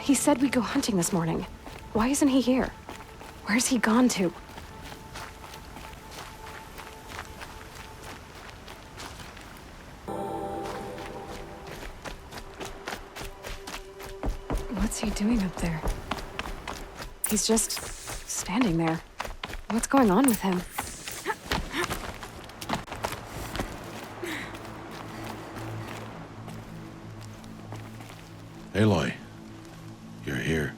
He said we'd go hunting this morning. Why isn't he here? Where's he gone to? What's he doing up there? He's just standing there. What's going on with him? Aloy, you're here.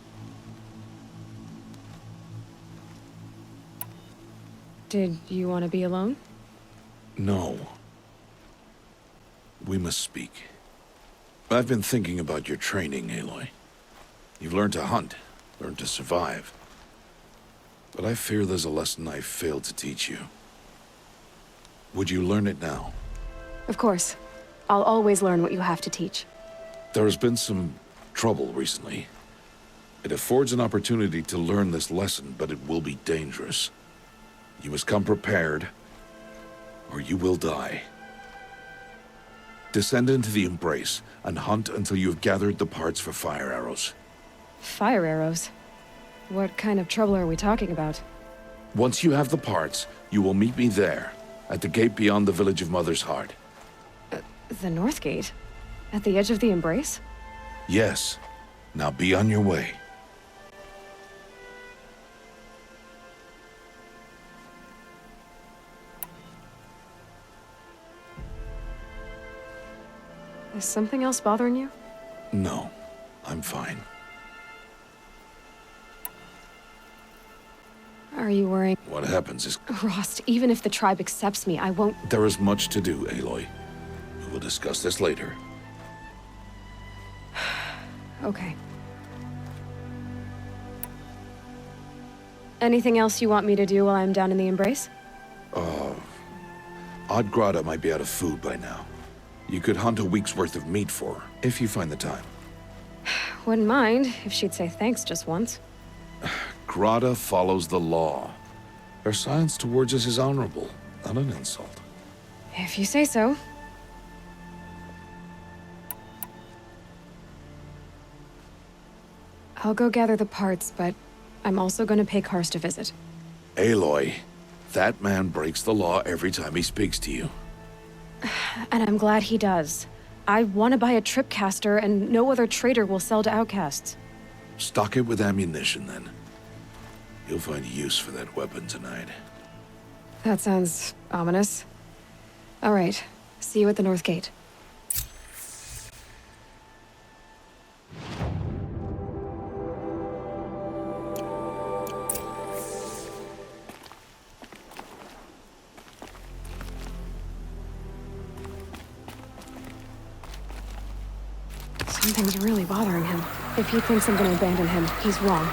Did you want to be alone? No. We must speak. I've been thinking about your training, Aloy. You've learned to hunt, learned to survive. But I fear there's a lesson I failed to teach you. Would you learn it now? Of course. I'll always learn what you have to teach. There has been some trouble recently. It affords an opportunity to learn this lesson, but it will be dangerous. You must come prepared, or you will die. Descend into the Embrace, and hunt until you have gathered the parts for fire arrows. Fire arrows? What kind of trouble are we talking about? Once you have the parts, you will meet me there, at the gate beyond the village of Mother's Heart. The North Gate? At the edge of the Embrace? Yes. Now be on your way. Is something else bothering you? No, I'm fine. Are you worrying? What happens is... Rost, even if the tribe accepts me, I won't... There is much to do, Aloy. We will discuss this later. Okay. Anything else you want me to do while I'm down in the Embrace? Odgrada might be out of food by now. You could hunt a week's worth of meat for her, if you find the time. Wouldn't mind if she'd say thanks just once. Grada follows the law. Her silence towards us is honorable, not an insult. If you say so. I'll go gather the parts, but I'm also gonna pay Karst a visit. Aloy, that man breaks the law every time he speaks to you. And I'm glad he does. I want to buy a tripcaster, and no other trader will sell to outcasts. Stock it with ammunition, then. You'll find use for that weapon tonight. That sounds ominous. All right. See you at the North Gate. Something's really bothering him. If he thinks I'm gonna abandon him, he's wrong.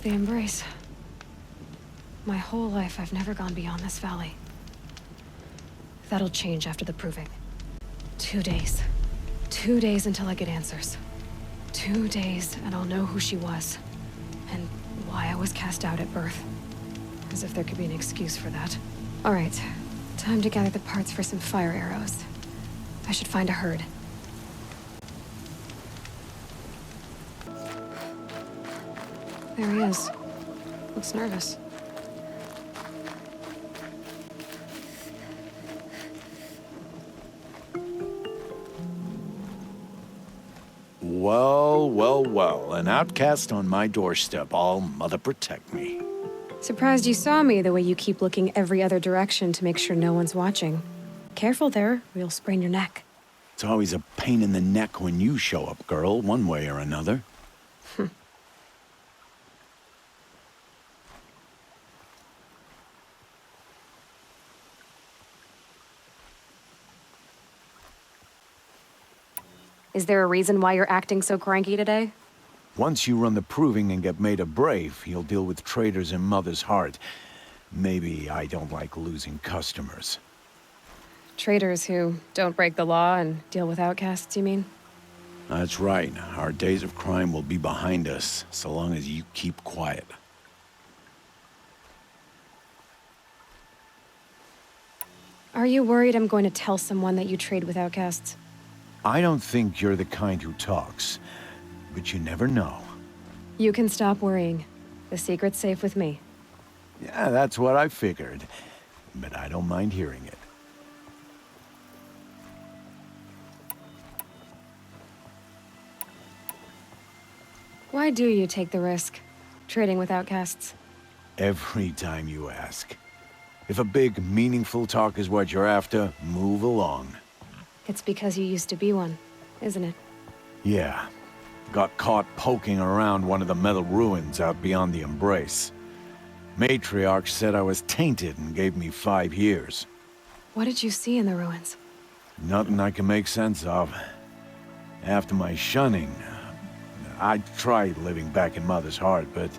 The Embrace. My whole life, I've never gone beyond this valley. That'll change after the proving. 2 days. 2 days until I get answers. 2 days, and I'll know who she was. And why I was cast out at birth. As if there could be an excuse for that. All right. Time to gather the parts for some fire arrows. I should find a herd. There he is. Looks nervous. Well, well, well. An outcast on my doorstep. All mother protect me. Surprised you saw me the way you keep looking every other direction to make sure no one's watching. Careful there, or you'll sprain your neck. It's always a pain in the neck when you show up, girl, one way or another. Is there a reason why you're acting so cranky today? Once you run the proving and get made a brave, you'll deal with traitors in Mother's Heart. Maybe I don't like losing customers. Traitors who don't break the law and deal with outcasts, you mean? That's right. Our days of crime will be behind us, so long as you keep quiet. Are you worried I'm going to tell someone that you trade with outcasts? I don't think you're the kind who talks, but you never know. You can stop worrying. The secret's safe with me. Yeah, that's what I figured, but I don't mind hearing it. Why do you take the risk, trading with outcasts? Every time you ask. If a big, meaningful talk is what you're after, move along. It's because you used to be one, isn't it? Yeah. Got caught poking around one of the metal ruins out beyond the Embrace. Matriarch said I was tainted and gave me 5 years. What did you see in the ruins? Nothing I can make sense of. After my shunning, I tried living back in Mother's Heart, but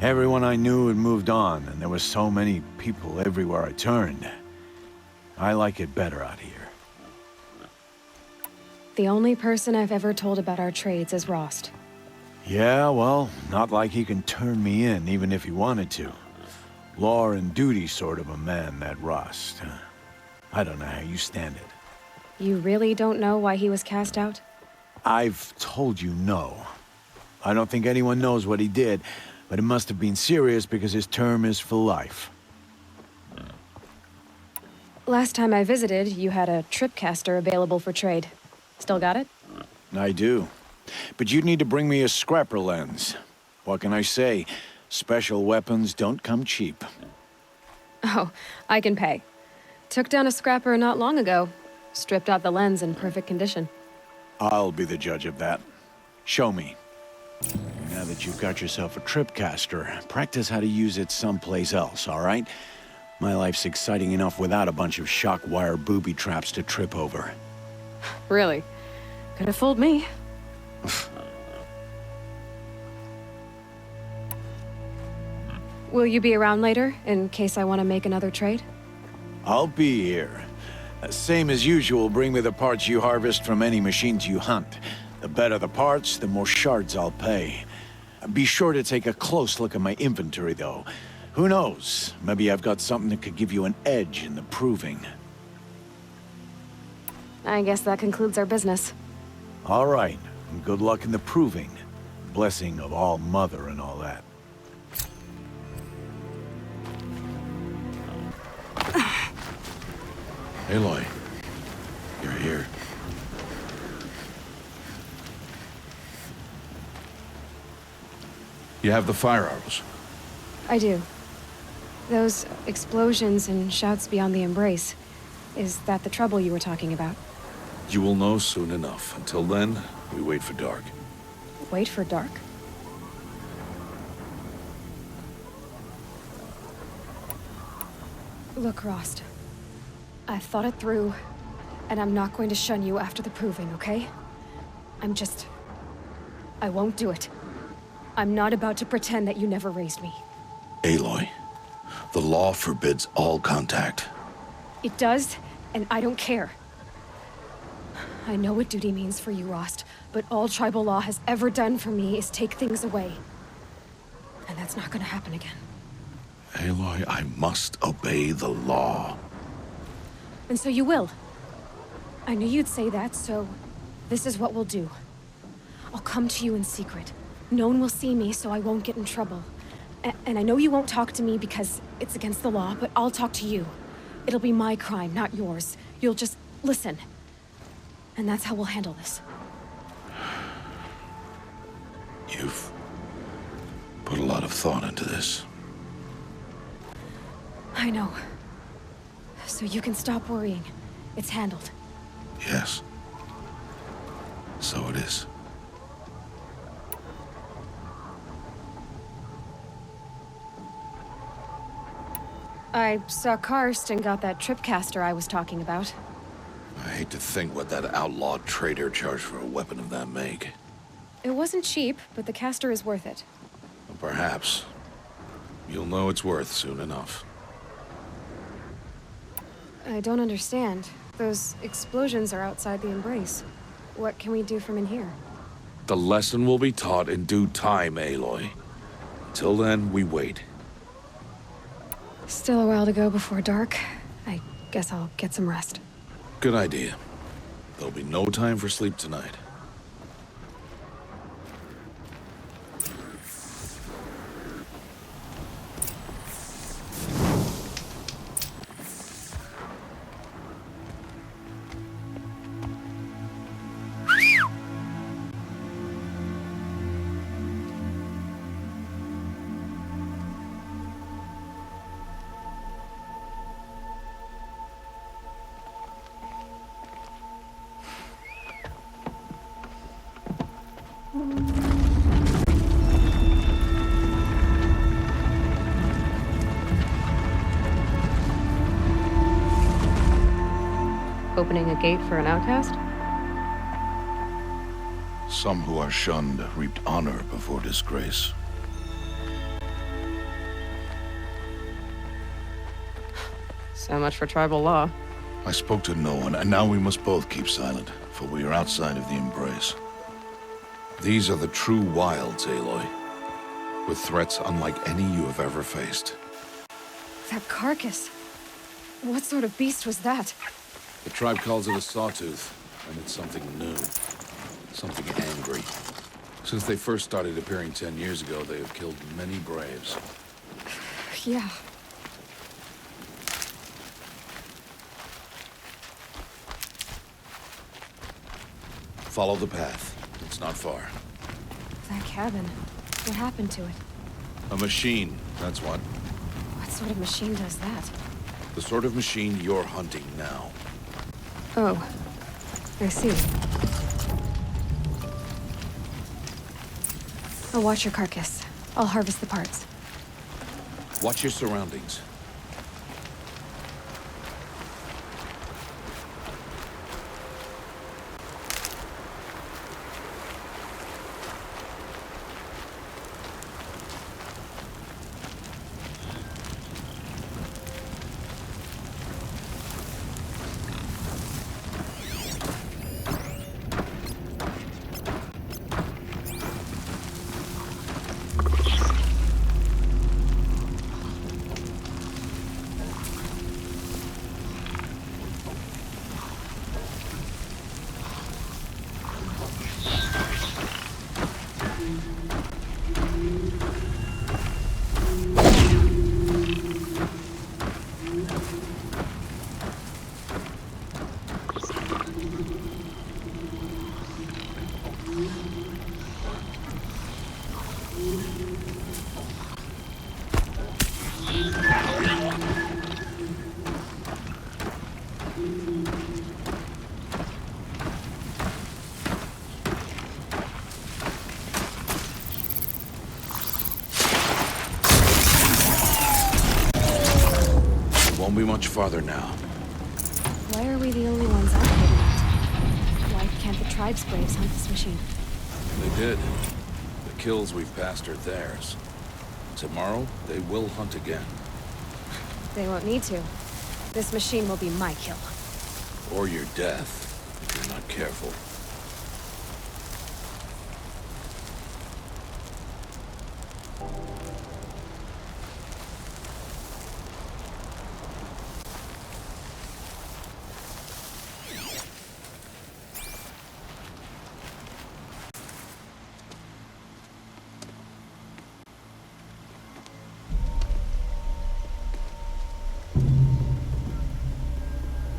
everyone I knew had moved on, and there were so many people everywhere I turned. I like it better out here. The only person I've ever told about our trades is Rost. Yeah, well, not like he can turn me in, even if he wanted to. Law and duty sort of a man, that Rost. I don't know how you stand it. You really don't know why he was cast out? I've told you no. I don't think anyone knows what he did, but it must have been serious because his term is for life. Last time I visited, you had a tripcaster available for trade. Still got it? I do. But you'd need to bring me a scrapper lens. What can I say? Special weapons don't come cheap. Oh, I can pay. Took down a scrapper not long ago. Stripped out the lens in perfect condition. I'll be the judge of that. Show me. Now that you've got yourself a tripcaster, practice how to use it someplace else, all right? My life's exciting enough without a bunch of shock wire booby traps to trip over. Really? Could have fooled me. Will you be around later, in case I want to make another trade? I'll be here. Same as usual, bring me the parts you harvest from any machines you hunt. The better the parts, the more shards I'll pay. Be sure to take a close look at my inventory, though. Who knows? Maybe I've got something that could give you an edge in the proving. I guess that concludes our business. All right, and good luck in the proving. Blessing of All Mother and all that. Aloy, you're here. You have the fire arrows. I do. Those explosions and shouts beyond the Embrace. Is that the trouble you were talking about? You will know soon enough. Until then, we wait for dark. Wait for dark? Look, Rost. I've thought it through, and I'm not going to shun you after the proving, okay? I won't do it. I'm not about to pretend that you never raised me. Aloy, the law forbids all contact. It does, and I don't care. I know what duty means for you, Rost, but all tribal law has ever done for me is take things away. And that's not gonna happen again. Aloy, I must obey the law. And so you will. I knew you'd say that, so this is what we'll do. I'll come to you in secret. No one will see me, so I won't get in trouble. And I know you won't talk to me because it's against the law, but I'll talk to you. It'll be my crime, not yours. You'll just listen. And that's how we'll handle this. You've put a lot of thought into this. I know. So you can stop worrying. It's handled. Yes. So it is. I saw Karst and got that tripcaster I was talking about. I hate to think what that outlawed trader charged for a weapon of that make. It wasn't cheap, but the caster is worth it. Perhaps. You'll know it's worth soon enough. I don't understand. Those explosions are outside the Embrace. What can we do from in here? The lesson will be taught in due time, Aloy. Till then, we wait. Still a while to go before dark. I guess I'll get some rest. Good idea. There'll be no time for sleep tonight. Opening a gate for an outcast? Some who are shunned reaped honor before disgrace. So much for tribal law. I spoke to no one, and now we must both keep silent, for we are outside of the Embrace. These are the true wilds, Aloy, with threats unlike any you have ever faced. That carcass. What sort of beast was that? The tribe calls it a sawtooth, and it's something new. Something angry. Since they first started appearing 10 years ago, they have killed many braves. Yeah. Follow the path. It's not far. That cabin. What happened to it? A machine, that's what. What sort of machine does that? The sort of machine you're hunting now. Oh. I see. I'll watch your carcass. I'll harvest the parts. Watch your surroundings. Won't be much farther now. Why are we the only ones out here tonight? Why can't the tribe's braves hunt this machine? They did. The kills we've passed are theirs. Tomorrow, they will hunt again. They won't need to. This machine will be my kill. Or your death, if you're not careful.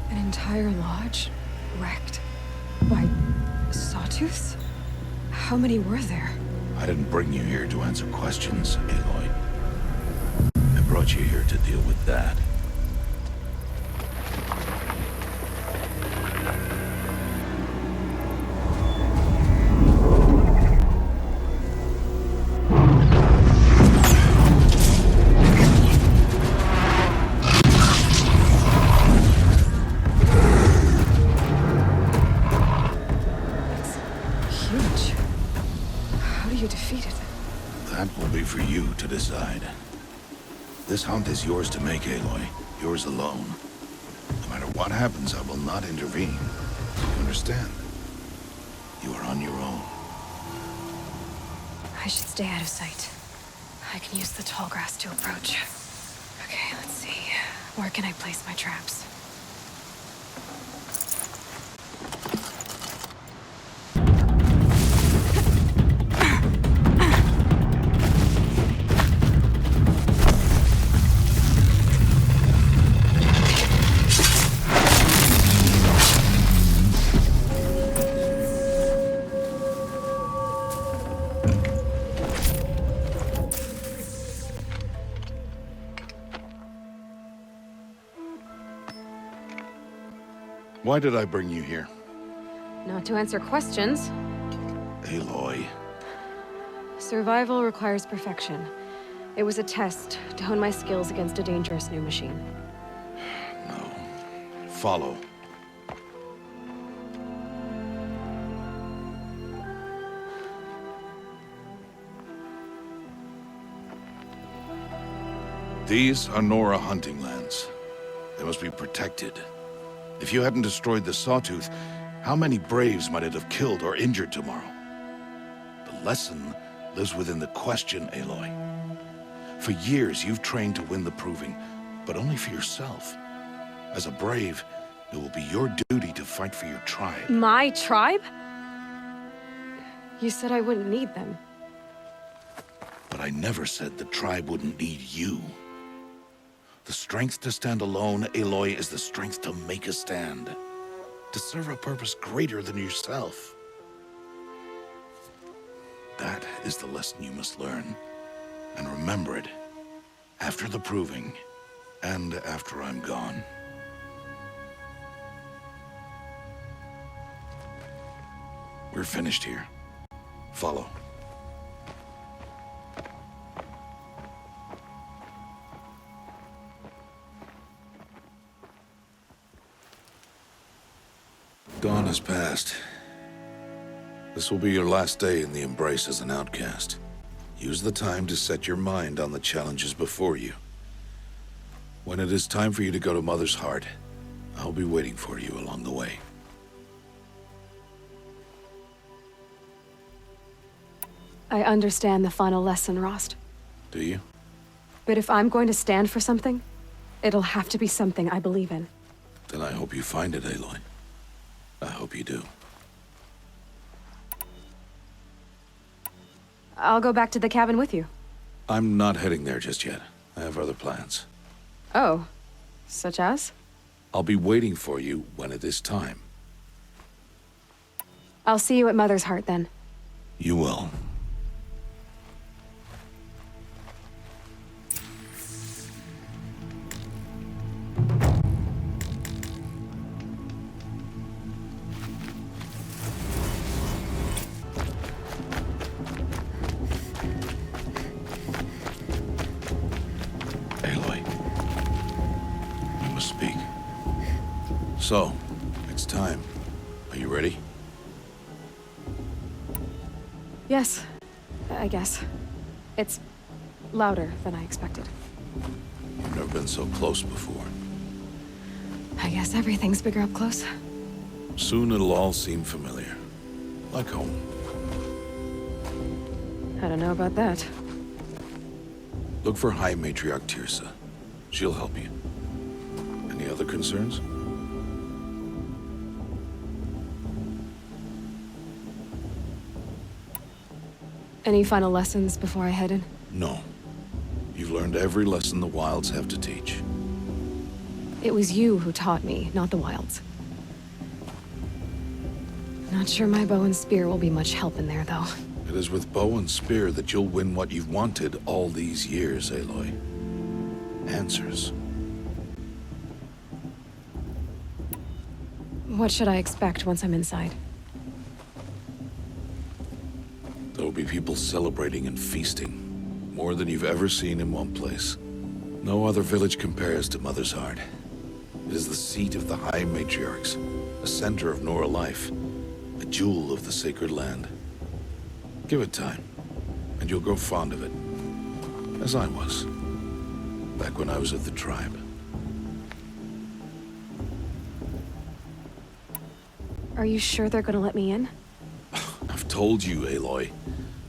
An entire lodge? Wrecked? By sawtooths? How many were there? I didn't bring you here to answer questions, Aloy. I brought you here to deal with that. Huge. How do you defeat it? That will be for you to decide. This hunt is yours to make, Aloy. Yours alone. No matter what happens, I will not intervene. You understand? You are on your own. I should stay out of sight. I can use the tall grass to approach. Okay, let's see. Where can I place my traps? Why did I bring you here? Not to answer questions. Aloy. Survival requires perfection. It was a test to hone my skills against a dangerous new machine. No. Follow. These are Nora hunting lands. They must be protected. If you hadn't destroyed the Sawtooth, how many Braves might it have killed or injured tomorrow? The lesson lives within the question, Aloy. For years, you've trained to win the Proving, but only for yourself. As a Brave, it will be your duty to fight for your tribe. My tribe? You said I wouldn't need them. But I never said the tribe wouldn't need you. The strength to stand alone, Aloy, is the strength to make a stand. To serve a purpose greater than yourself. That is the lesson you must learn. And remember it. After the Proving. And after I'm gone. We're finished here. Follow. Dawn has passed. This will be your last day in the Embrace as an outcast. Use the time to set your mind on the challenges before you. When it is time for you to go to Mother's Heart, I'll be waiting for you along the way. I understand the final lesson, Rost. Do you? But if I'm going to stand for something, it'll have to be something I believe in. Then I hope you find it, Aloy. I hope you do. I'll go back to the cabin with you. I'm not heading there just yet. I have other plans. Oh, such as? I'll be waiting for you when it is time. I'll see you at Mother's Heart then. You will. Aloy, we must speak. So, it's time. Are you ready? Yes, I guess. It's louder than I expected. You've never been so close before. I guess everything's bigger up close. Soon it'll all seem familiar. Like home. I don't know about that. Look for High Matriarch Teersa. She'll help you. Any other concerns? Any final lessons before I head in? No. You've learned every lesson the Wilds have to teach. It was you who taught me, not the Wilds. Not sure my bow and spear will be much help in there, though. It is with bow and spear that you'll win what you've wanted all these years, Aloy. Answers. What should I expect once I'm inside? There'll be people celebrating and feasting. More than you've ever seen in one place. No other village compares to Mother's Heart. It is the seat of the High Matriarchs, a center of Nora life, a jewel of the sacred land. Give it time. and you'll grow fond of it. As I was, back when I was at the tribe. Are you sure they're gonna let me in? I've told you, Aloy.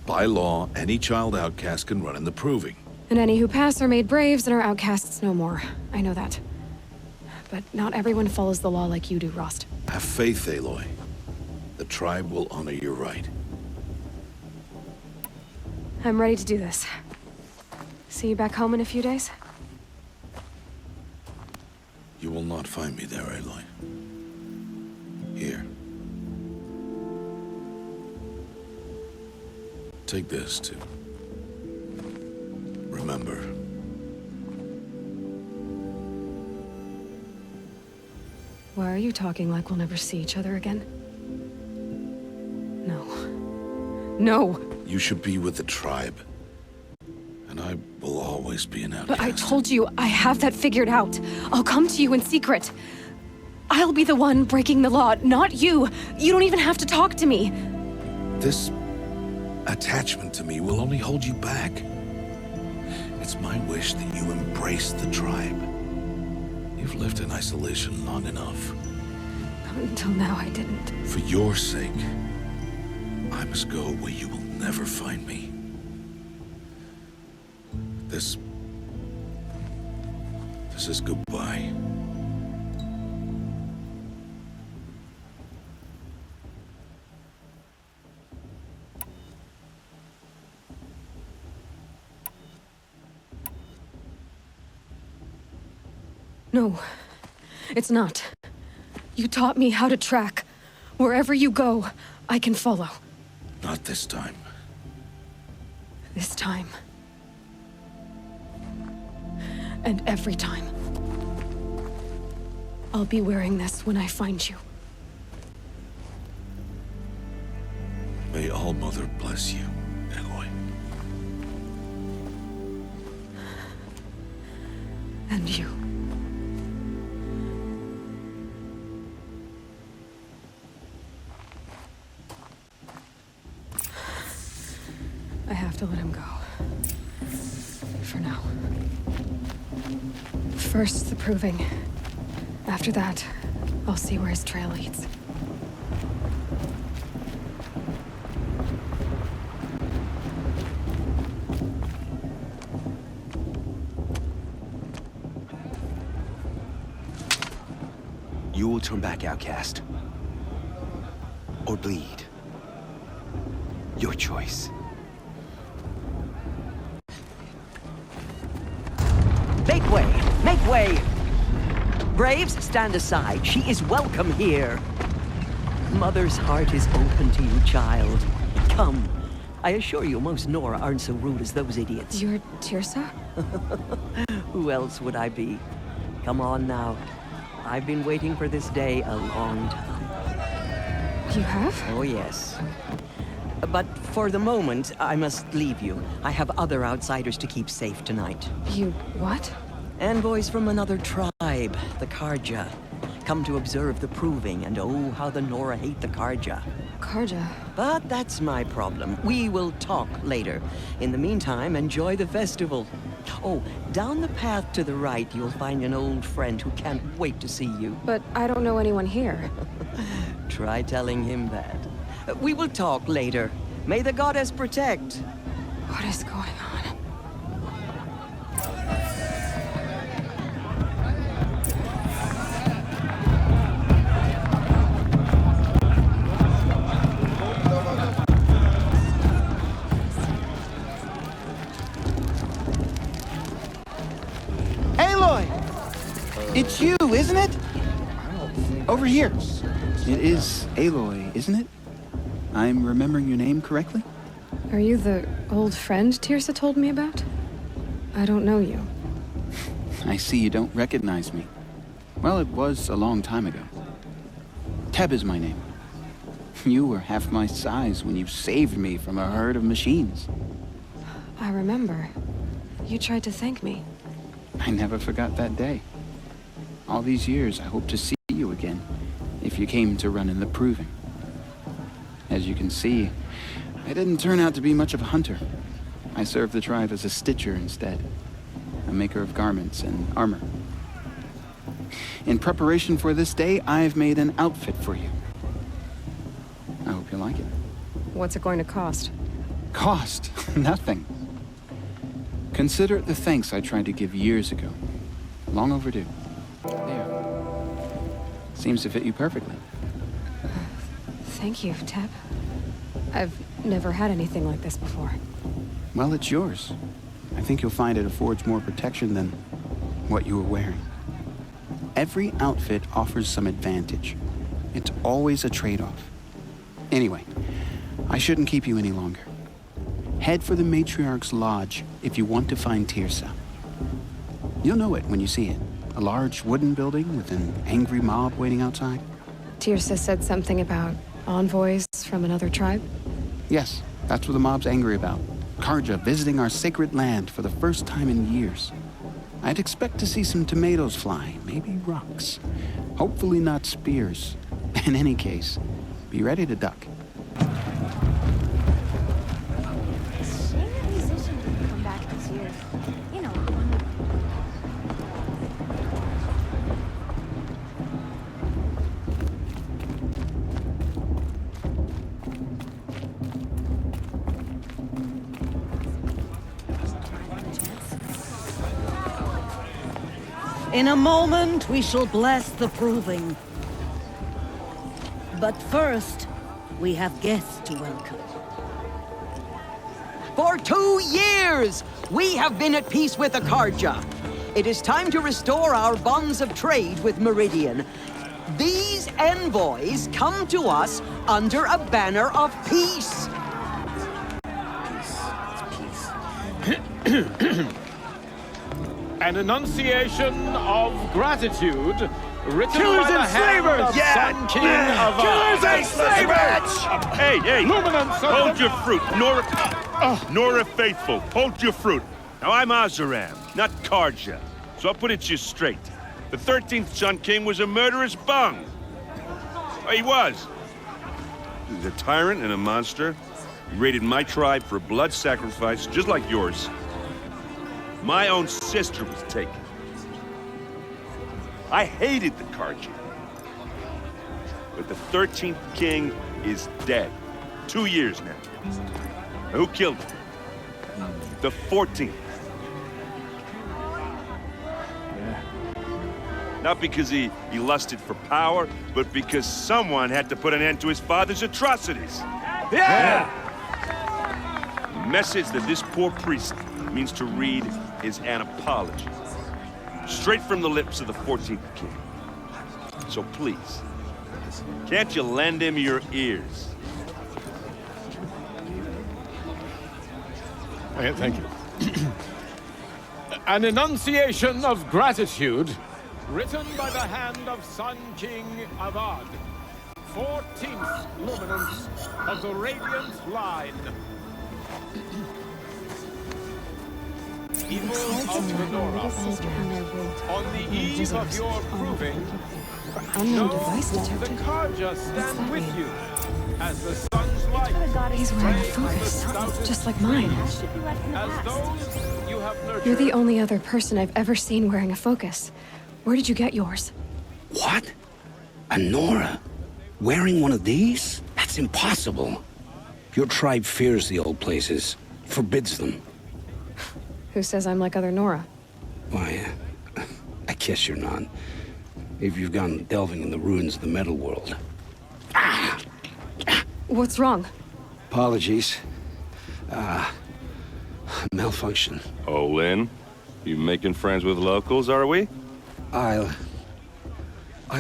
By law, any child outcast can run in the Proving. And any who pass are made braves and are outcasts no more. I know that. But not everyone follows the law like you do, Rost. Have faith, Aloy. The tribe will honor your right. I'm ready to do this. See you back home in a few days? You will not find me there, Aloy. Here. Take this, too. Remember. Why are you talking like we'll never see each other again? No. No! You should be with the tribe. And I will always be an outcast. But I told you, I have that figured out. I'll come to you in secret. I'll be the one breaking the law, not you. You don't even have to talk to me. This attachment to me will only hold you back. It's my wish that you embrace the tribe. You've lived in isolation long enough. Until now, I didn't. For your sake, I must go where you will never find me. This is goodbye. No, it's not. You taught me how to track. Wherever you go, I can follow. Not this time. This time. And every time. I'll be wearing this when I find you. May All-Mother bless you, Aloy. And you. I have to let him go. For now. First, the Proving. After that, I'll see where his trail leads. You will turn back, outcast. Or bleed. Your choice. Make way! Make way! Braves, stand aside. She is welcome here. Mother's heart is open to you, child. Come. I assure you, most Nora aren't so rude as those idiots. You're Teersa? Who else would I be? Come on now. I've been waiting for this day a long time. You have? Oh, yes. But for the moment, I must leave you. I have other outsiders to keep safe tonight. You what? Envoys from another tribe, the Carja. Come to observe the Proving, and oh, how the Nora hate the Carja. Carja. But that's my problem. We will talk later. In the meantime, enjoy the festival. Oh, down the path to the right, you'll find an old friend who can't wait to see you. But I don't know anyone here. Try telling him that. We will talk later. May the goddess protect. What is going on? Aloy! It's you, isn't it? Over here. It is Aloy, isn't it? I'm remembering your name correctly? Are you the old friend Teersa told me about? I don't know you. I see you don't recognize me. Well, it was a long time ago. Teb is my name. You were half my size when you saved me from a herd of machines. I remember. You tried to thank me. I never forgot that day. All these years, I hope to see you again, if you came to run in the Proving. As you can see, I didn't turn out to be much of a hunter. I serve the tribe as a stitcher instead, a maker of garments and armor. In preparation for this day, I've made an outfit for you. I hope you like it. What's it going to cost? Cost? Nothing. Consider it the thanks I tried to give years ago. Long overdue. There. Seems to fit you perfectly. Thank you, Teb. I've never had anything like this before. Well, it's yours. I think you'll find it affords more protection than what you were wearing. Every outfit offers some advantage. It's always a trade-off. Anyway, I shouldn't keep you any longer. Head for the Matriarch's Lodge if you want to find Teersa. You'll know it when you see it. A large wooden building with an angry mob waiting outside. Teersa said something about envoys from another tribe? Yes, that's what the mob's angry about. Karja visiting our sacred land for the first time in years. I'd expect to see some tomatoes fly, maybe rocks. Hopefully not spears. In any case, be ready to duck. Shame that musician didn't come back this year. You know, In a moment, we shall bless the proving. But first, we have guests to welcome. For 2 years, we have been at peace with Akarja. It is time to restore our bonds of trade with Meridian. These envoys come to us under a banner of peace. An enunciation of gratitude written Killers by the and hand slavers! of Yeah! Sun King of Killers and slavers! Hey, hey! Luminance of Hold the- your fruit, Nora Faithful. Hold your fruit. Now I'm Oseram, not Karja, so I'll put it to you straight. The 13th Sun King was a murderous bung. He was. He was a tyrant and a monster. He raided my tribe for a blood sacrifice, just like yours. My own sister was taken. I hated the Karja. But the 13th king is dead. 2 years now. Now, who killed him? The 14th. Not because he lusted for power, but because someone had to put an end to his father's atrocities. Yeah! The message that this poor priest means to read is an apology. Straight from the lips of the 14th king. So please, can't you lend him your ears? Thank you. An enunciation of gratitude written by the hand of Sun King Avad, 14th luminance of the Radiant Line. Evil of the Nora, on the eve of your proving, Unknown know device the detected. Karja stand with you as the sun's light, He's wearing a focus, just like mine. should be left in the as past. those you have nurtured. You're the only other person I've ever seen wearing a focus. Where did you get yours? What? A Nora? Wearing one of these? That's impossible. Your tribe fears the old places, forbids them. Who says I'm like other Nora? Why, I guess you're not. If you've gone delving in the ruins of the metal world. What's wrong? Apologies. Malfunction. Oh, Lynn, you making friends with locals, are we? I'll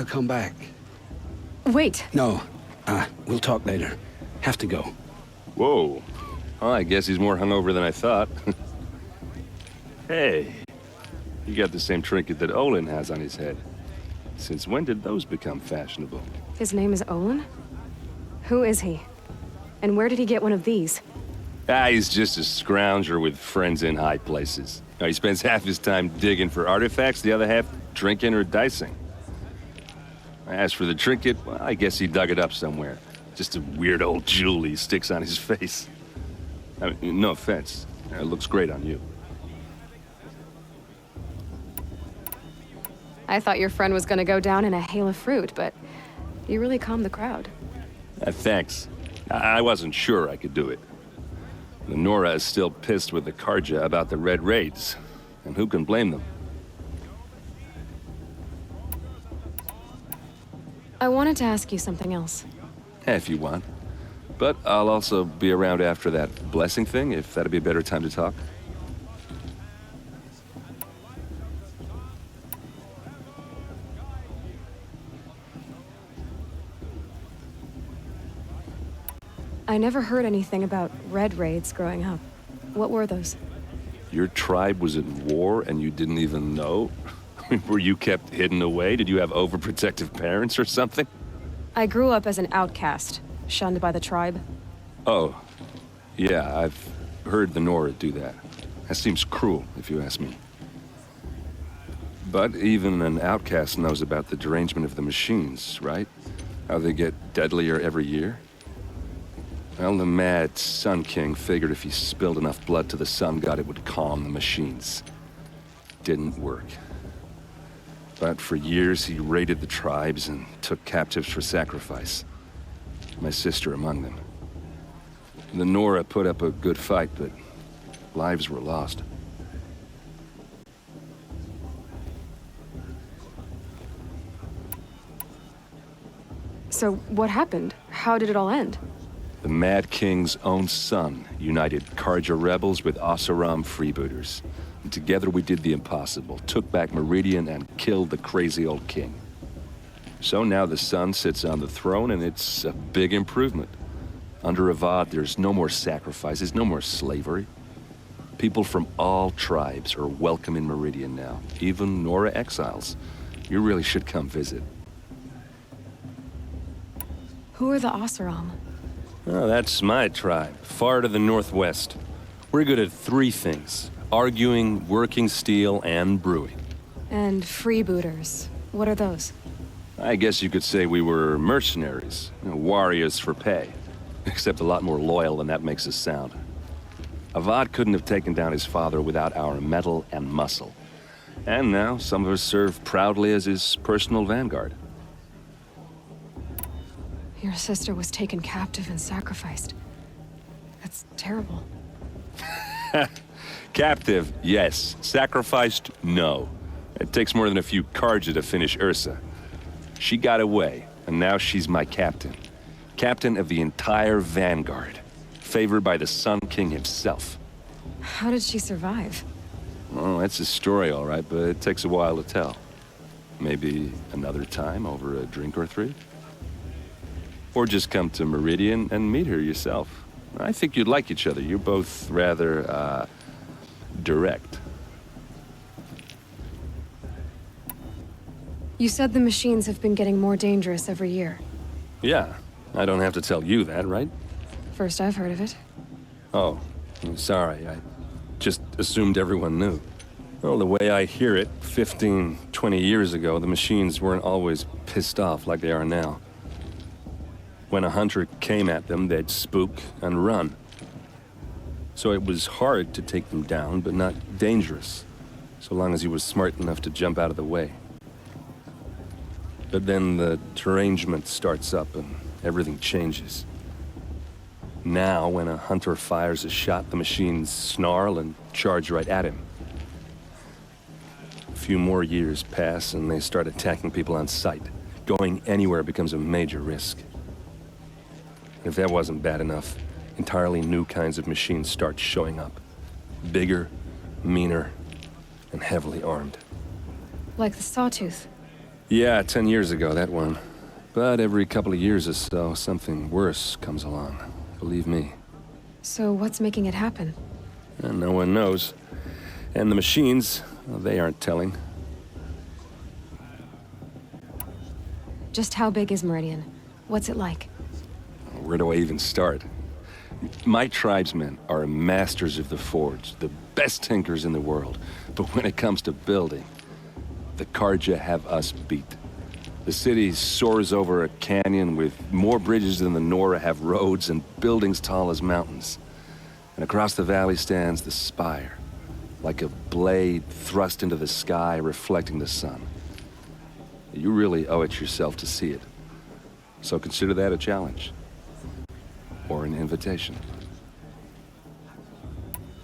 come back. Wait. No, we'll talk later. Have to go. Whoa. Well, I guess he's more hungover than I thought. Hey, you got the same trinket that Olin has on his head. Since when did those become fashionable? His name is Olin? Who is he? And where did he get one of these? He's just a scrounger with friends in high places. He spends half his time digging for artifacts, the other half drinking or dicing. As for the trinket, well, I guess he dug it up somewhere. Just a weird old jewel he sticks on his face. I mean, no offense. It looks great on you. I thought your friend was gonna go down in a hail of fruit, but you really calmed the crowd. Thanks. I wasn't sure I could do it. The Nora is still pissed with the Karja about the Red Raids, and who can blame them? I wanted to ask you something else. If you want. But I'll also be around after that blessing thing, if that'd be a better time to talk. I never heard anything about Red Raids growing up. What were those? Your tribe was in war and you didn't even know? Were you kept hidden away? Did you have overprotective parents or something? I grew up as an outcast, shunned by the tribe. Oh, yeah, I've heard the Nora do that. That seems cruel, if you ask me. But even an outcast knows about the derangement of the machines, right? How they get deadlier every year? Well, the mad Sun King figured if he spilled enough blood to the Sun God, it would calm the machines. Didn't work. But for years, he raided the tribes and took captives for sacrifice. My sister among them. The Nora put up a good fight, but lives were lost. So what happened? How did it all end? The Mad King's own son united Karja rebels with Oseram freebooters. And together we did the impossible, took back Meridian and killed the crazy old king. So now the son sits on the throne and it's a big improvement. Under Avad, there's no more sacrifices, no more slavery. People from all tribes are welcome in Meridian now, even Nora exiles. You really should come visit. Who are the Oseram? Oh, that's my tribe, far to the northwest. We're good at three things: arguing, working steel, and brewing. And freebooters. What are those? I guess you could say we were mercenaries, warriors for pay. Except a lot more loyal than that makes us sound. Avad couldn't have taken down his father without our metal and muscle. And now some of us serve proudly as his personal vanguard. Your sister was taken captive and sacrificed. That's terrible. Captive, yes. Sacrificed, no. It takes more than a few Karja to finish Ursa. She got away, and now she's my captain. Captain of the entire vanguard. Favored by the Sun King himself. How did she survive? Oh, that's a story, all right, but it takes a while to tell. Maybe another time over a drink or three? Or just come to Meridian and meet her yourself. I think you'd like each other. You're both rather, direct. You said the machines have been getting more dangerous every year. Yeah, I don't have to tell you that, right? First I've heard of it. Oh, I'm sorry. I just assumed everyone knew. Well, the way I hear it, 15, 20 years ago, the machines weren't always pissed off like they are now. When a hunter came at them, they'd spook and run. So it was hard to take them down, but not dangerous, so long as he was smart enough to jump out of the way. But then the derangement starts up and everything changes. Now, when a hunter fires a shot, the machines snarl and charge right at him. A few more years pass and they start attacking people on sight. Going anywhere becomes a major risk. If that wasn't bad enough, entirely new kinds of machines start showing up. Bigger, meaner, and heavily armed. Like the Sawtooth. Yeah, 10 years ago, that one. But every couple of years or so, something worse comes along. Believe me. So what's making it happen? And no one knows. And the machines, well, they aren't telling. Just how big is Meridian? What's it like? Where do I even start? My tribesmen are masters of the forge, the best tinkers in the world. But when it comes to building, the Karja have us beat. The city soars over a canyon with more bridges than the Nora have roads and buildings tall as mountains. And across the valley stands the spire, like a blade thrust into the sky, reflecting the sun. You really owe it yourself to see it. So consider that a challenge. Or an invitation.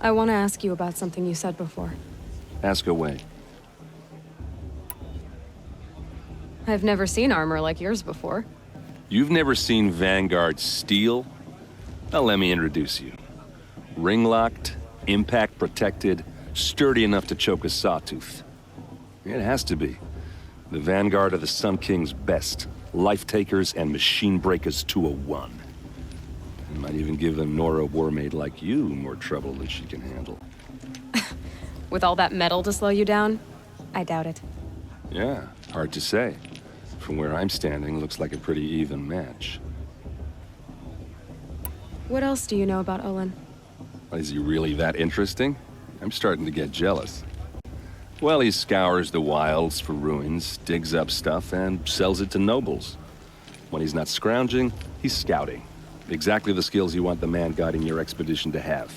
I want to ask you about something you said before. Ask away. I've never seen armor like yours before. You've never seen Vanguard steel? Well, let me introduce you. Ring-locked, impact-protected, sturdy enough to choke a sawtooth. It has to be. The Vanguard of the Sun King's best. Life-takers and machine breakers to a one. It might even give a Nora warmaid like you more trouble than she can handle. With all that metal to slow you down? I doubt it. Yeah, hard to say. From where I'm standing, looks like a pretty even match. What else do you know about Olin? Is he really that interesting? I'm starting to get jealous. Well, he scours the wilds for ruins, digs up stuff, and sells it to nobles. When he's not scrounging, he's scouting. Exactly the skills you want the man guiding your expedition to have.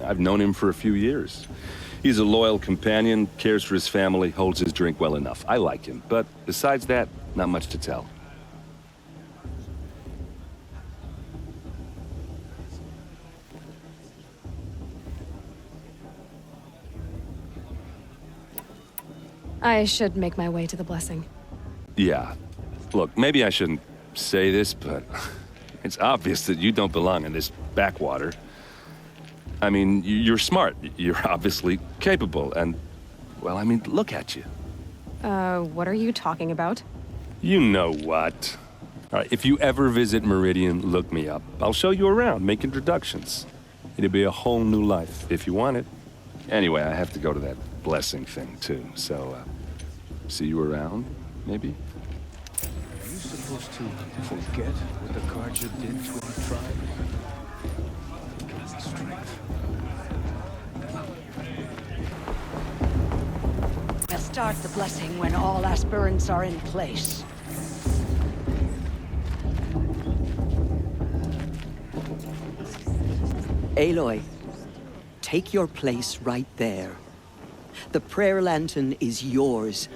I've known him for a few years. He's a loyal companion, cares for his family, holds his drink well enough. I like him, but besides that, not much to tell. I should make my way to the blessing. Yeah. Look, maybe I shouldn't say this, but it's obvious that you don't belong in this backwater. I mean, you're smart. You're obviously capable, and, well, I mean, look at you. What are you talking about? You know what. All right, if you ever visit Meridian, look me up. I'll show you around, make introductions. It'll be a whole new life, if you want it. Anyway, I have to go to that blessing thing, too, so, see you around, maybe? Are you supposed to forget what the Carja did to our tribe? Strength. We'll start the blessing when all aspirants are in place. Aloy, take your place right there. The prayer lantern is yours.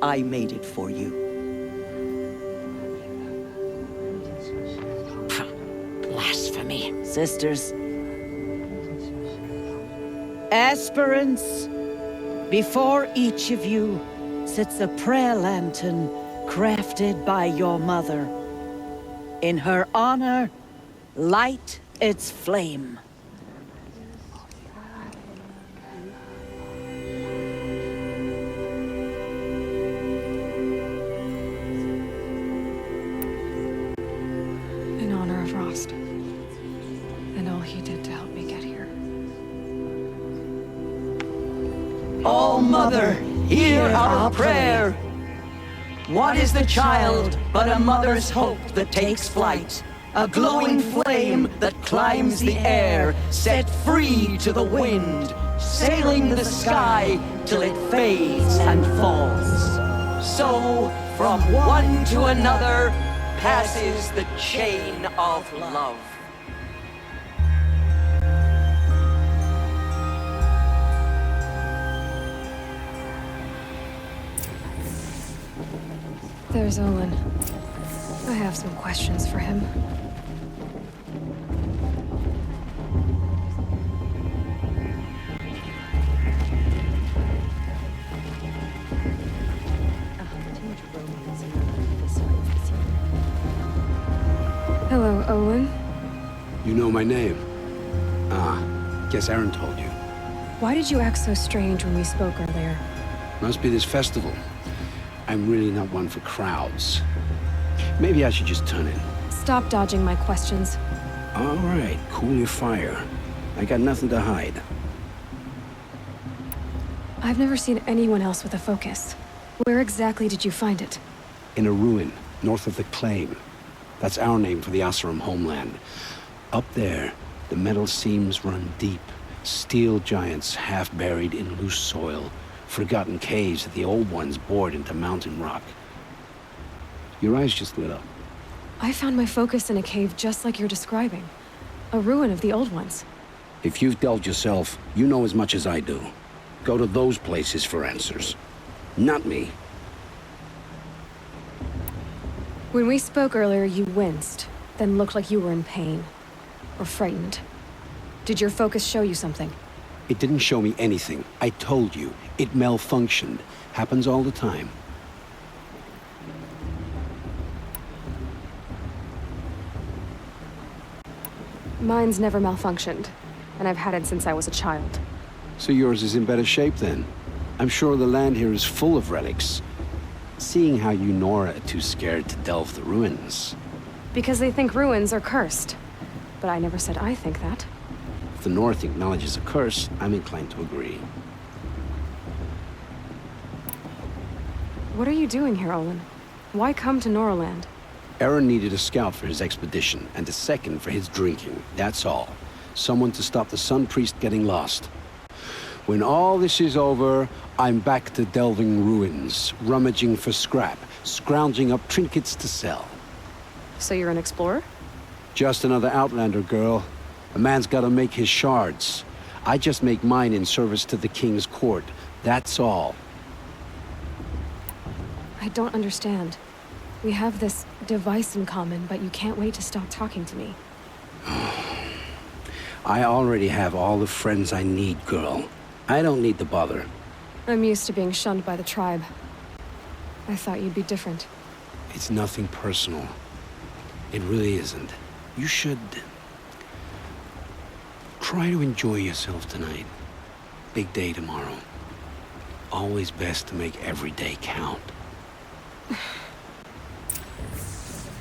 I made it for you. Blasphemy. Sisters. Aspirants, before each of you sits a prayer lantern crafted by your mother. In her honor, light its flame. In honor of Rost. And all he did to help me get here. Oh, Mother, hear our prayer. What is the child but a mother's hope that takes flight? A glowing flame that climbs the air, set free to the wind, sailing the sky till it fades and falls. So, from one to another, passes the chain of love. There's Olin. I have some questions for him. Hello, Olin. You know my name? Ah, guess Aaron told you. Why did you act so strange when we spoke earlier? Must be this festival. I'm really not one for crowds. Maybe I should just turn in. Stop dodging my questions. All right, cool your fire. I got nothing to hide. I've never seen anyone else with a focus. Where exactly did you find it? In a ruin, north of the Claim. That's our name for the Oseram homeland. Up there, the metal seams run deep. Steel giants half buried in loose soil. Forgotten caves that the old ones bored into mountain rock. Your eyes just lit up. I found my focus in a cave just like you're describing. A ruin of the old ones. If you've delved yourself, you know as much as I do. Go to those places for answers. Not me. When we spoke earlier, you winced, then looked like you were in pain. Or frightened. Did your focus show you something? It didn't show me anything. I told you. It malfunctioned. Happens all the time. Mine's never malfunctioned, and I've had it since I was a child. So yours is in better shape then. I'm sure the land here is full of relics. Seeing how you Nora are too scared to delve the ruins. Because they think ruins are cursed. But I never said I think that. If the North acknowledges a curse, I'm inclined to agree. What are you doing here, Olin? Why come to Noraland? Aaron needed a scout for his expedition, and a second for his drinking. That's all. Someone to stop the Sun Priest getting lost. When all this is over, I'm back to delving ruins, rummaging for scrap, scrounging up trinkets to sell. So you're an explorer? Just another Outlander, girl. A man's gotta make his shards. I just make mine in service to the King's court. That's all. I don't understand. We have this device in common, but you can't wait to stop talking to me. I already have all the friends I need, girl. I don't need the bother. I'm used to being shunned by the tribe. I thought you'd be different. It's nothing personal. It really isn't. You should... try to enjoy yourself tonight. Big day tomorrow. Always best to make every day count.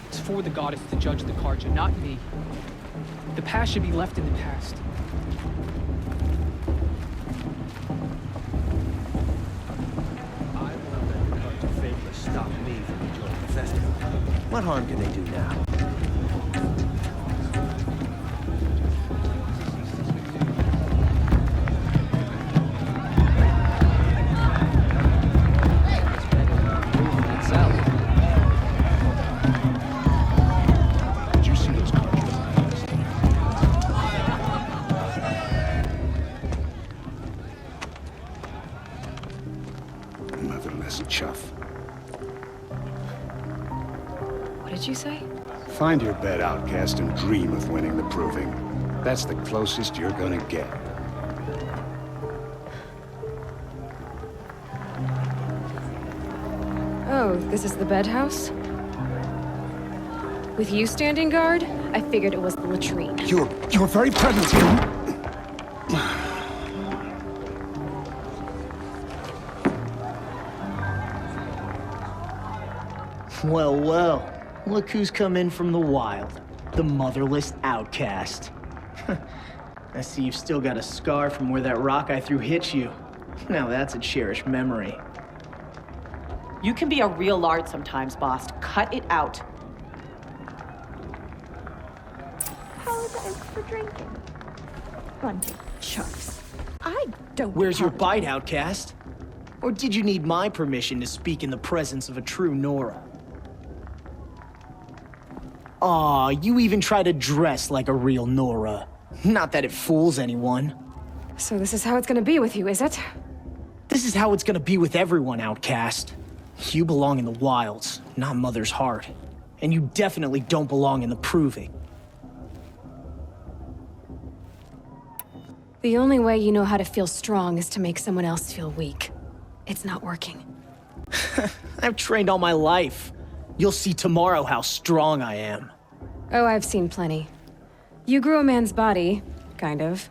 It's for the goddess to judge the Carja, not me. The past should be left in the past. I won't let the Carja faithless stop me from enjoying the festival. What harm can they do now? What did you say? Find your bed, outcast, and dream of winning the Proving. That's the closest you're gonna get. Oh, this is the bedhouse? With you standing guard, I figured it was the latrine. Your very presence here... Well, well. Look who's come in from the wild. The motherless outcast. I see you've still got a scar from where that rock I threw hit you. Now that's a cherished memory. You can be a real lard sometimes, boss. Cut it out. Apologize for drinking. Bunch of chuffs. I don't. Where's your bite, outcast? Or did you need my permission to speak in the presence of a true Nora? Aw, you even try to dress like a real Nora. Not that it fools anyone. So this is how it's gonna be with you, is it? This is how it's gonna be with everyone, outcast. You belong in the wilds, not Mother's Heart. And you definitely don't belong in the Proving. The only way you know how to feel strong is to make someone else feel weak. It's not working. I've trained all my life. You'll see tomorrow how strong I am. Oh, I've seen plenty. You grew a man's body, kind of.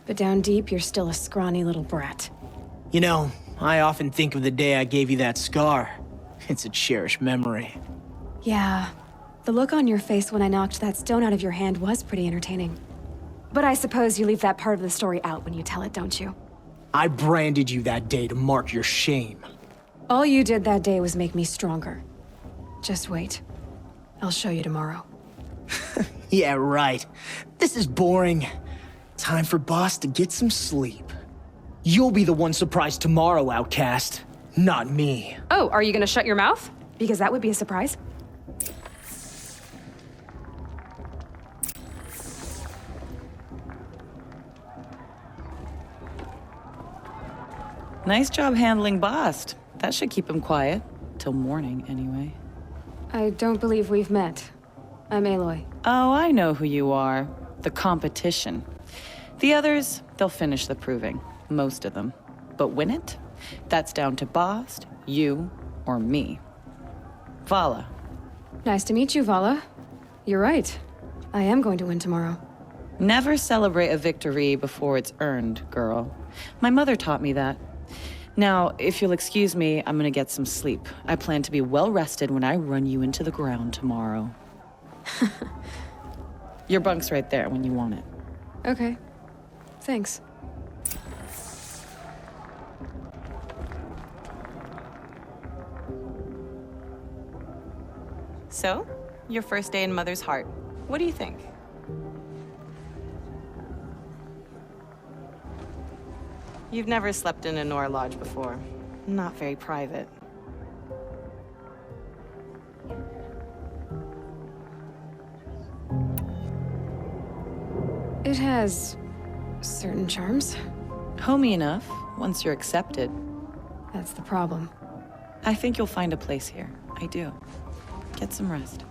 But down deep, you're still a scrawny little brat. You know, I often think of the day I gave you that scar. It's a cherished memory. Yeah. The look on your face when I knocked that stone out of your hand was pretty entertaining. But I suppose you leave that part of the story out when you tell it, don't you? I branded you that day to mark your shame. All you did that day was make me stronger. Just wait. I'll show you tomorrow. Yeah, right. This is boring. Time for Boss to get some sleep. You'll be the one surprised tomorrow, outcast. Not me. Oh, are you gonna shut your mouth? Because that would be a surprise. Nice job handling Bast. That should keep him quiet. Till morning, anyway. I don't believe we've met. I'm Aloy. Oh, I know who you are. The competition. The others, they'll finish the proving. Most of them. But win it? That's down to Bast, you, or me. Vala. Nice to meet you, Vala. You're right. I am going to win tomorrow. Never celebrate a victory before it's earned, girl. My mother taught me that. Now, if you'll excuse me, I'm gonna get some sleep. I plan to be well rested when I run you into the ground tomorrow. Your bunk's right there when you want it. Okay. Thanks. So, your first day in Mother's Heart. What do you think? You've never slept in a Nora Lodge before. Not very private. It has certain charms. Homey enough, once you're accepted. That's the problem. I think you'll find a place here. I do. Get some rest.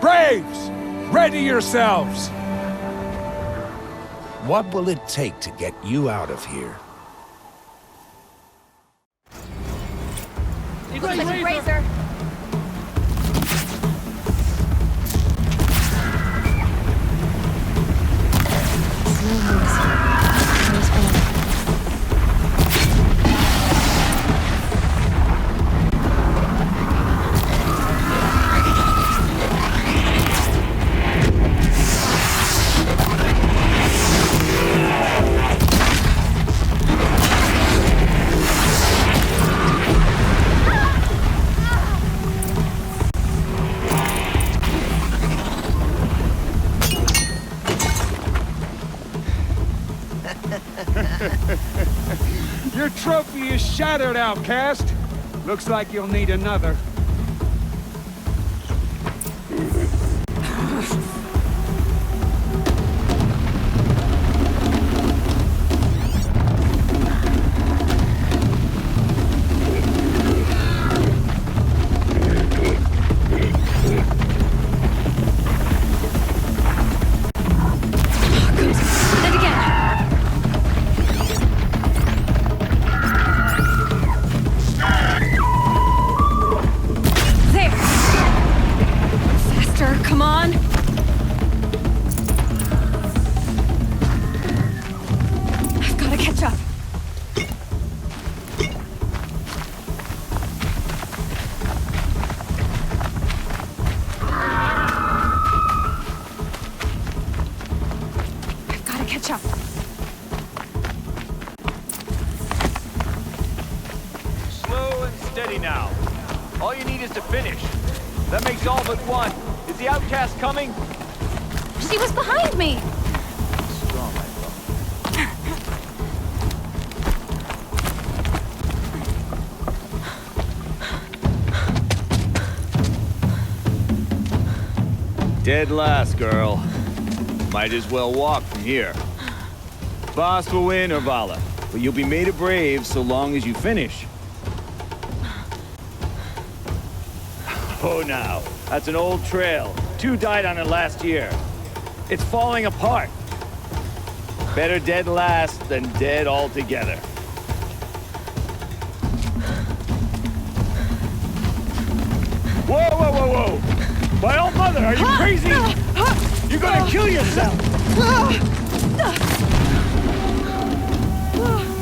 Braves! Ready yourselves! What will it take to get you out of here? Looks like a razor. Your trophy is shattered, outcast. Looks like you'll need another. Come on! I've got to catch up. I've got to catch up. Slow and steady now. All you need is to finish. That makes all but one. Is the outcast coming? She was behind me! Strong, I thought. Dead last, girl. Might as well walk from here. Boss will win, Urvala, but you'll be made a brave so long as you finish. Oh, now, that's an old trail. 2 died on it last year. It's falling apart. Better dead last than dead altogether. Whoa, whoa, whoa, whoa! My old mother, are you crazy? You're gonna kill yourself!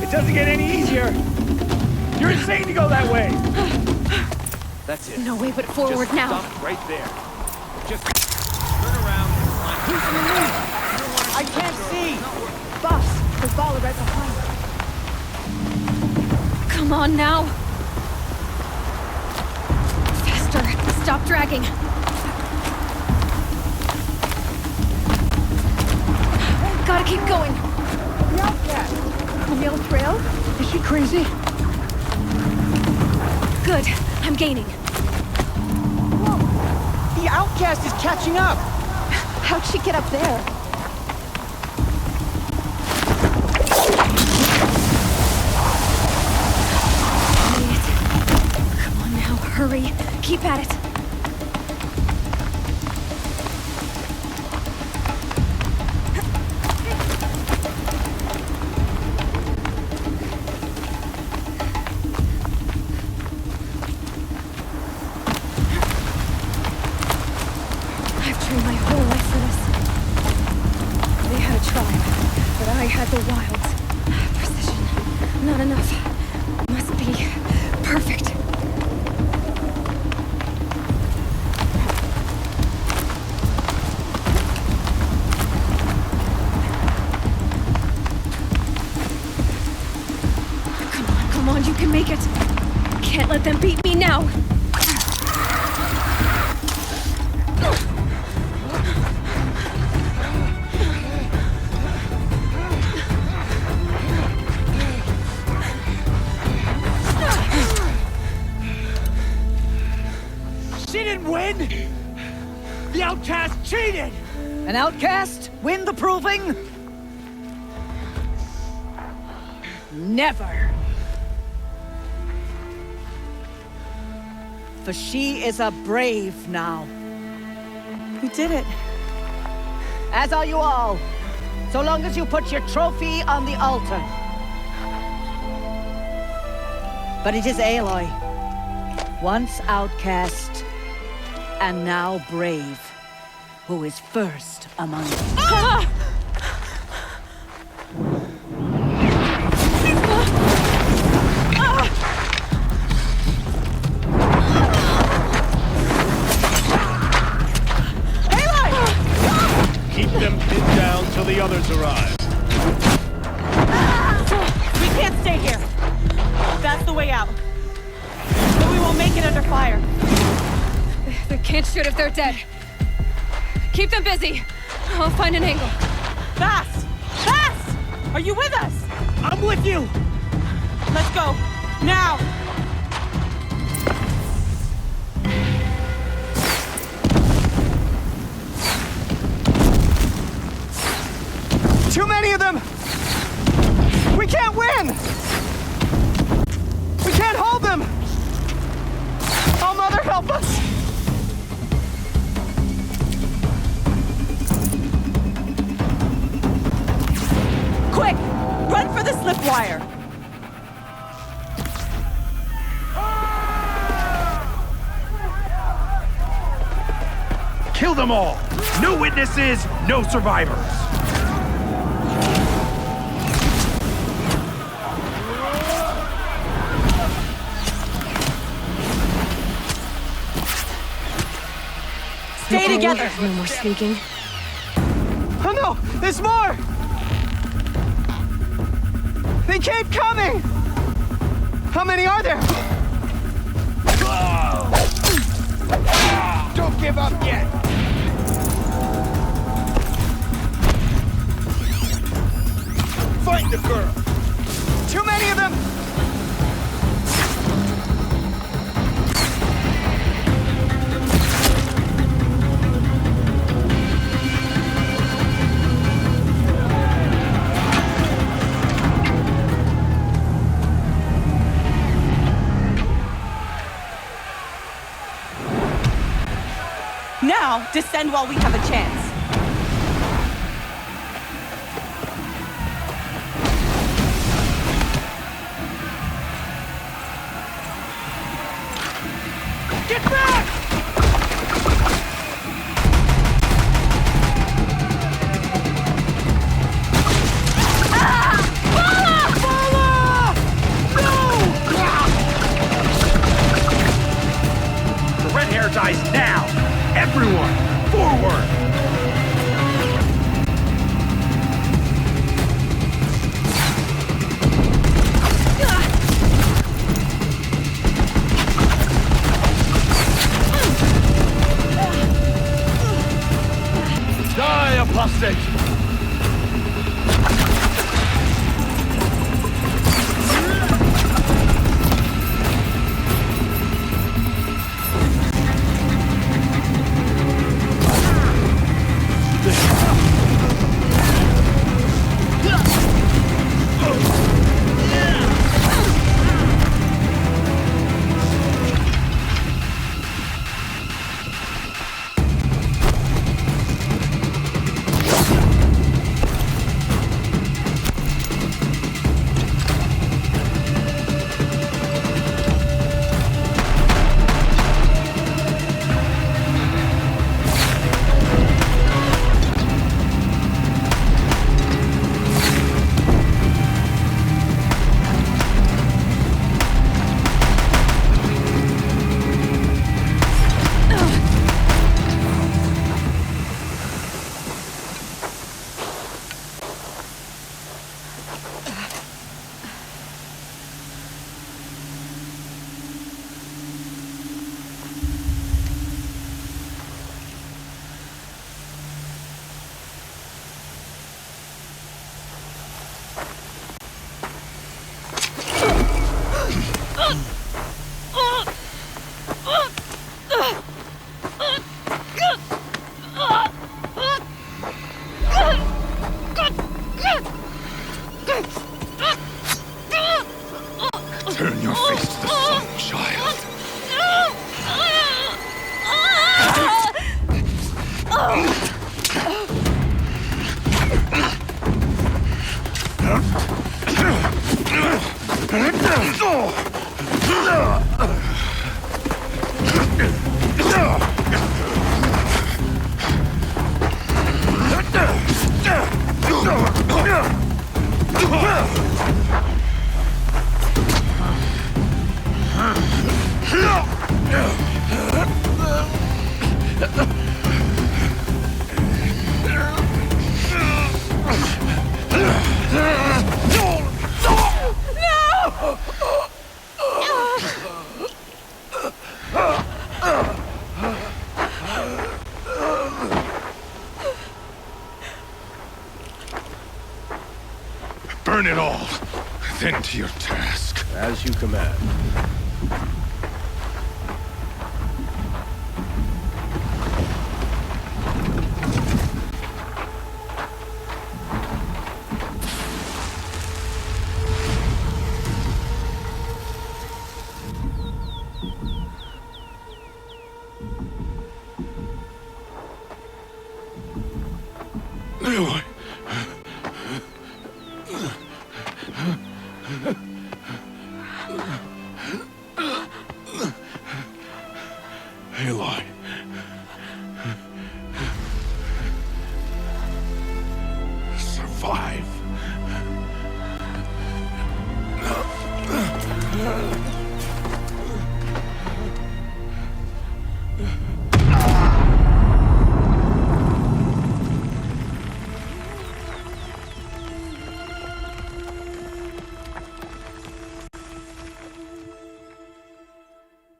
It doesn't get any easier. You're insane to go that way. That's it. No way but forward Just now. Stop right there. Just turn around and climb. Who's in the lead? I can't see! Boss, the ball right behind. Come on now. Faster. Stop dragging. Gotta keep going. The Outcast! On the old trail? Is she crazy? Good. I'm gaining. Whoa! The Outcast is catching up! How'd she get up there? Come on now, hurry. Keep at it. I've trained my whole life for this. They had a tribe, but I had the wilds. Precision. Not enough. Must be perfect. Come on, you can make it. Can't let them beat me now. She didn't win! The Outcast cheated! An Outcast win the proving? Never. For she is a brave now. You did it. As are you all. So long as you put your trophy on the altar. But it is Aloy, once outcast, and now brave, who is first among us. Ah! Keep them pinned down till the others arrive. We can't stay here. That's the way out. But we won't make it under fire. They can't shoot if they're dead. Keep them busy. I'll find an angle. Fast! Fast! Are you with us? I'm with you! Let's go. Now! Too many of them! We can't win! We can't hold them! Oh, Mother, help us! Quick! Run for the slip wire! Kill them all! No witnesses, no survivors! Stay together! No more sneaking. Oh no! There's more! They keep coming! How many are there? Don't give up yet! Find the girl! Too many of them! now. Descend while we have a chance. Get back! The red hair dies now! Everyone, forward! Die, apostate! Turn your face to the sun, child. Burn it all, then to your task. As you command. Aloy. Aloy.